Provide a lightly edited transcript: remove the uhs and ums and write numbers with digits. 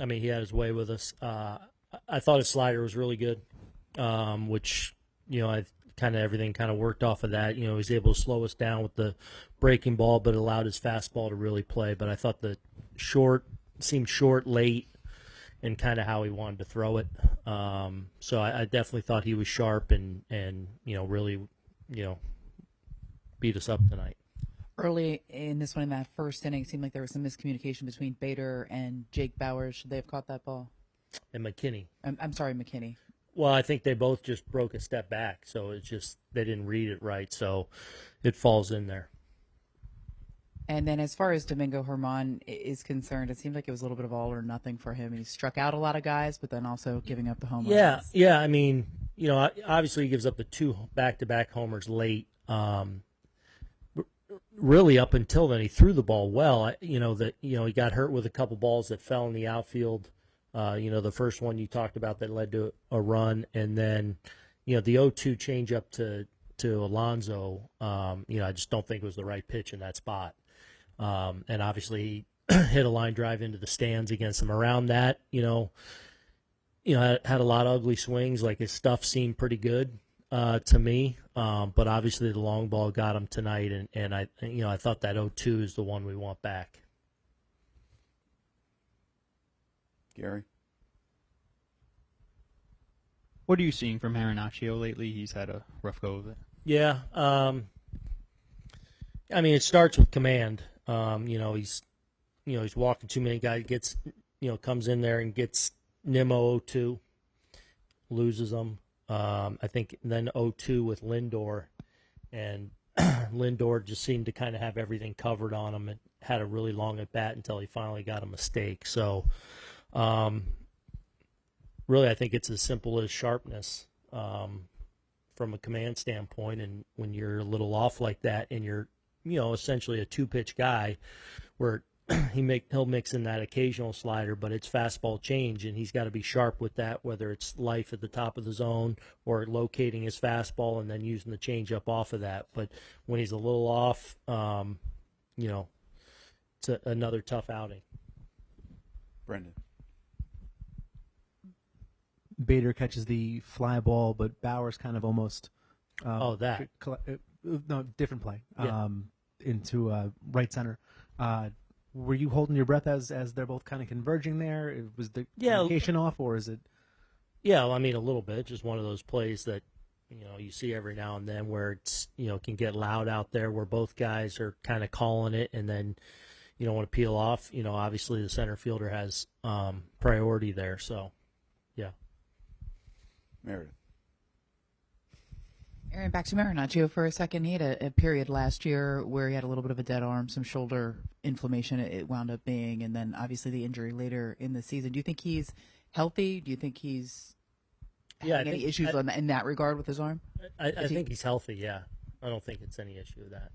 I mean, he had his way with us. I thought his slider was really good, which, I kind of everything kind of worked off of that. He was able to slow us down with the breaking ball, but allowed his fastball to really play. But I thought the seemed short, late, and kind of how he wanted to throw it. So I definitely thought he was sharp and really, beat us up tonight. Early in this one, in that first inning, it seemed like there was some miscommunication between Bader and Jake Bowers. Should they have caught that ball? And McKinney. I'm sorry, McKinney. Well, I think they both just broke a step back, so it's just they didn't read it right, so it falls in there. And then as far as Domingo Germán is concerned, it seemed like it was a little bit of all or nothing for him. He struck out a lot of guys, but then also giving up the home runs. Yeah. I mean, obviously he gives up the 2 back-to-back homers late. Really, up until then, he threw the ball well. He got hurt with a couple balls that fell in the outfield. The first one you talked about that led to a run, and then, the 0-2 changeup to Alonso. I just don't think it was the right pitch in that spot. And obviously, he hit a line drive into the stands against him. Around that, had a lot of ugly swings. Like his stuff seemed pretty good to me, but obviously the long ball got him tonight, and I thought that 0-2 is the one we want back. Gary? What are you seeing from Marinaccio lately? He's had a rough go of it. Yeah. I mean, it starts with command. He's walking too many guys, gets, comes in there and gets Nimmo 0-2, loses them. I think then 0-2 with Lindor, and Lindor just seemed to kind of have everything covered on him and had a really long at bat until he finally got a mistake. So, really, I think it's as simple as sharpness from a command standpoint. And when you're a little off like that, and you're, essentially a 2-pitch guy, where he'll mix in that occasional slider, but it's fastball change, and he's got to be sharp with that, whether it's life at the top of the zone or locating his fastball and then using the changeup off of that. But when he's a little off, it's another tough outing. Brendan? Bader catches the fly ball, but Bowers kind of almost different play into right center. Were you holding your breath as they're both kind of converging there? Was the communication off, or is it? Yeah, well, I mean, a little bit. Just one of those plays that you see every now and then where it's can get loud out there, where both guys are kind of calling it, and then you don't want to peel off. Obviously the center fielder has priority there, so yeah. Meredith? Aaron, back to Marinaccio for a second. He had a period last year where he had a little bit of a dead arm, some shoulder inflammation it wound up being, and then obviously the injury later in the season. Do you think he's healthy? Do you think he's having any issues in that regard with his arm? I think he's healthy, yeah. I don't think it's any issue with that.